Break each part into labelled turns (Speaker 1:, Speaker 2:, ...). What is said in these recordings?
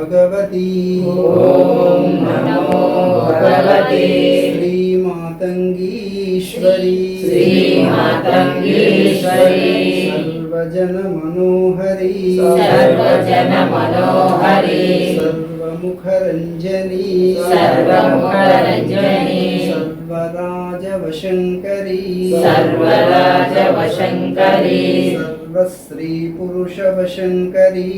Speaker 1: भगवती
Speaker 2: ओम नमो भगवती
Speaker 1: श्रीमातंगीश्वरी सर्वजन मनोहरी सर्वमुखरंजनी सर्वराजवशंकरी सर्वश्री पुरुषवशंकरी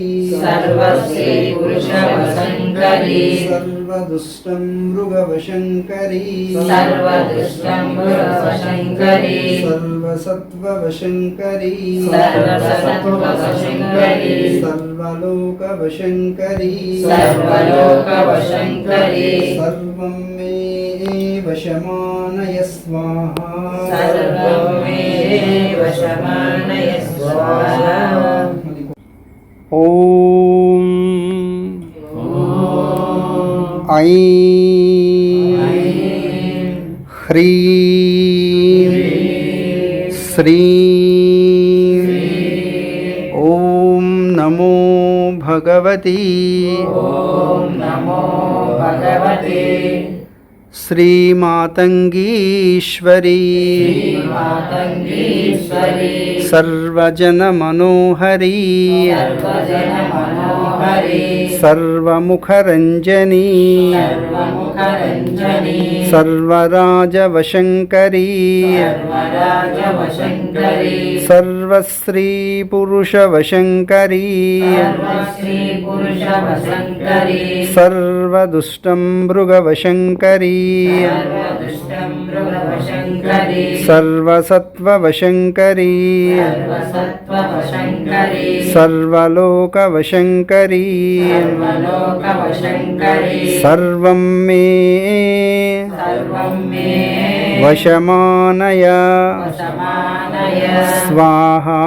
Speaker 1: सर्वदुष्टं मृगवशंकरी सर्वसत्त्ववशंकरी सर्वलोकवशंकरी सर्वं मे वशमानय स्वाहा ओम ऐं ह्रीं श्रीं ओम नमो भगवती श्रीमातंगीश्वरी सर्वजन मनोहरी सर्वमुखरंजनी सर्वराजवशंकरी सर्वश्री पुरुषवशंकरी सर्वदुष्टं मृगवशंकरी सर्वसत्त्ववशंकरी सर्वलोकवशंकरी सर्वं मे वशमानय स्वाहा